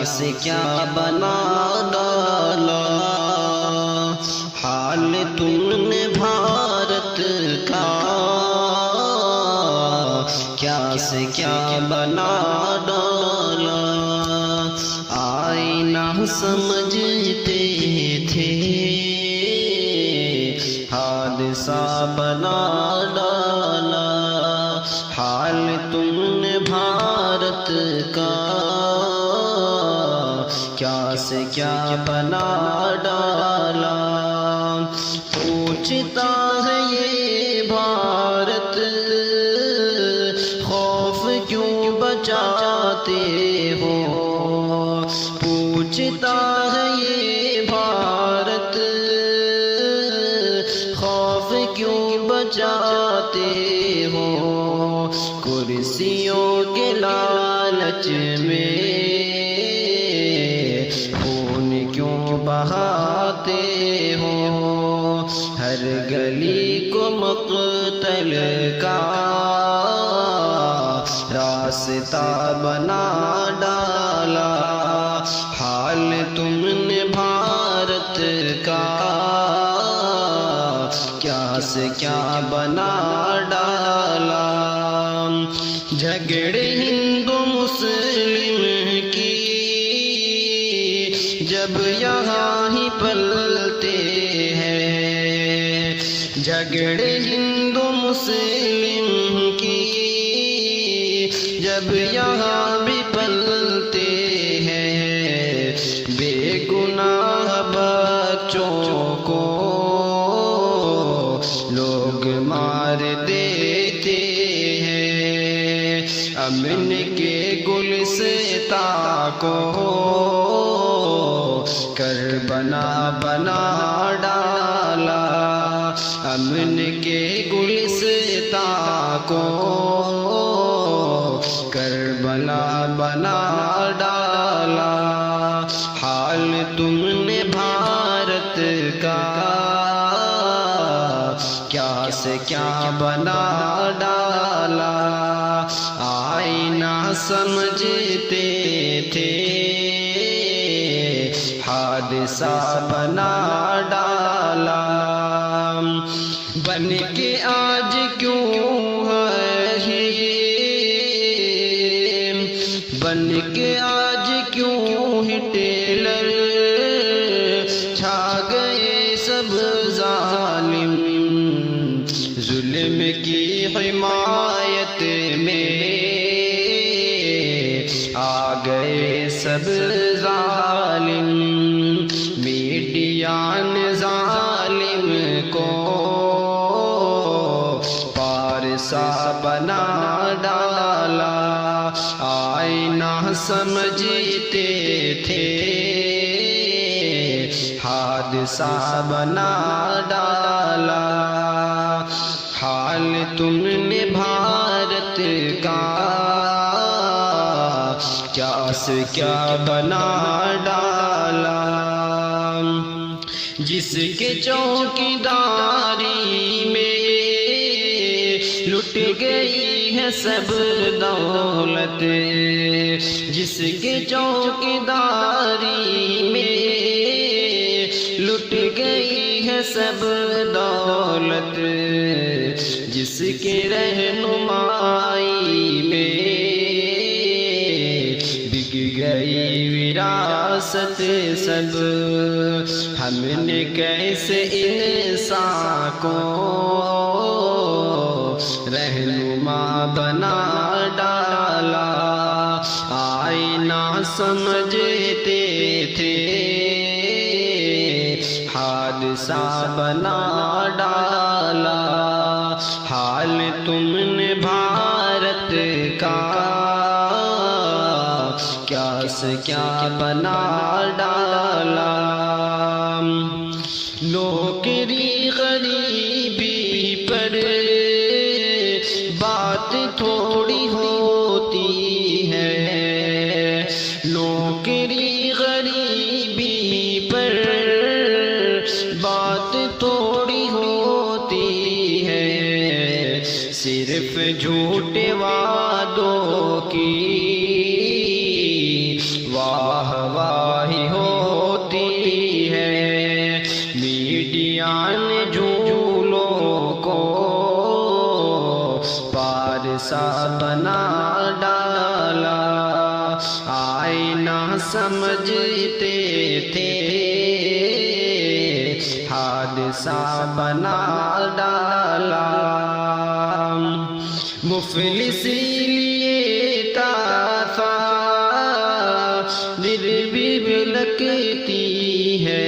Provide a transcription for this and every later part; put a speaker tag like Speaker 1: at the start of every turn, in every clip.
Speaker 1: سے کیا بنا ڈالا، حال تم نے بھارت کا کیا سے کیا بنا ڈالا۔ آئینہ سمجھتے تھے حادثہ بنا ڈالا، حال تم نے بھارت کا کیا سے کیا بنا ڈالا۔ پوچھتا ہے یہ بھارت خوف کیوں بچاتے ہو، پوچھتا ہے یہ بھارت خوف کیوں بچاتے ہو، کرسیوں کے لالچ میں خون کیوں بہاتے ہو، ہر گلی کو مقتل کا راستہ بنا ڈالا، حال تم نے بھارت کا کیا سے کیا بنا ڈالا۔ جھگڑے ہندو مسلم کی جب یہاں ہی پلتے ہیں، جھگڑے ہندو مسلم کی جب یہاں بھی پلتے ہیں، بے گناہ بچوں کو لوگ مار دیتے ہیں، امن کے گلستاں کو کربلا بنا ڈالا، امن کے گلستاں کو کربلا بنا ڈالا، حال تم نے بھارت کا کیا سے کیا بنا ڈالا۔ آئینہ سمجھتے تھے حادثہ بنا ڈالا، بن کے آج کیوں ہے یہ، بن کے آج کیوں ہٹلر چھا گئے سب ظالم، ظلم کی حمایت میں آ گئے سب ظالم، میڈیا نے ظالم کو پارسا بنا ڈالا، آئینہ سمجھتے تھے حادثہ بنا ڈالا، حال تم نے بھارت کا کیا سے کیا بنا ڈالا۔ جس کے چوکیداری میں لٹ گئی ہے سب دولت، جس کے چوکیداری میں لٹ گئی ہے سب دولت، جس کے رہنمائی میں بک گئی وراثت سب، ہم نے کیسے انسان کو رہنما بنا ڈالا، آئینہ سمجھتے تھے حادثہ بنا ڈالا، حال تم نے بھارت کا کیا سے کیا بنا ڈالا۔ نوکری غریبی پر بات تھوڑی ہوتی ہے، نوکری غریبی پر بات تھوڑی ہوتی ہے، صرف جھوٹے وعدوں کی واہ حادثہ بنا ڈالا، آئینہ سمجھتے تھے حادثہ بنا ڈالا، مفلسی لیے تھا دل بھی لگتی ہے،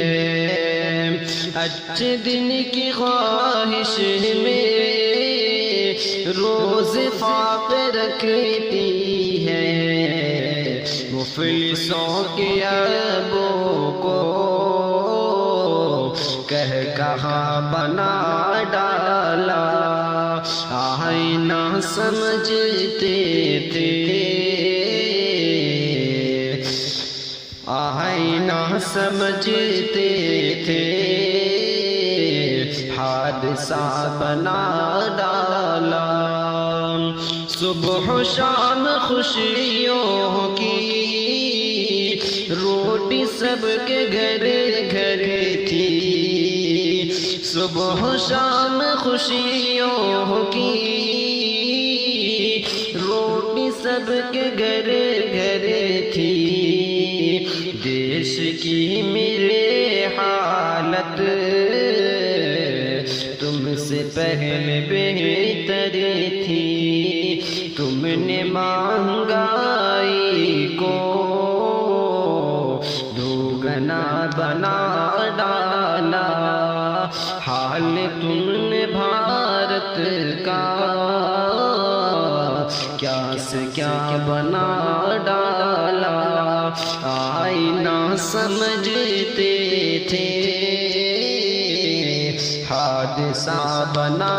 Speaker 1: اچھے دن کی خواہش میں روز فاقے رکھتی ہے، مفلسوں کے ابوں کو کہاں بنا ڈالا، آئینہ سمجھتے تھے، آئینہ سمجھتے تھے، حادثہ بنا ڈالا، صبح و شام خوشیوں کی روٹی سب کے گھر گھر تھی، صبح و شام خوشیوں کی روٹی سب کے گھر گھر تھی، دیش کی میرے حالت تم سے پہلے بہتر تھی، تم نے مہنگائی کو دوگنا بنا ڈالا، حال تم نے بھارت کا کیا سے کیا بنا ڈالا، آئینہ سمجھتے تھے حادثہ بنا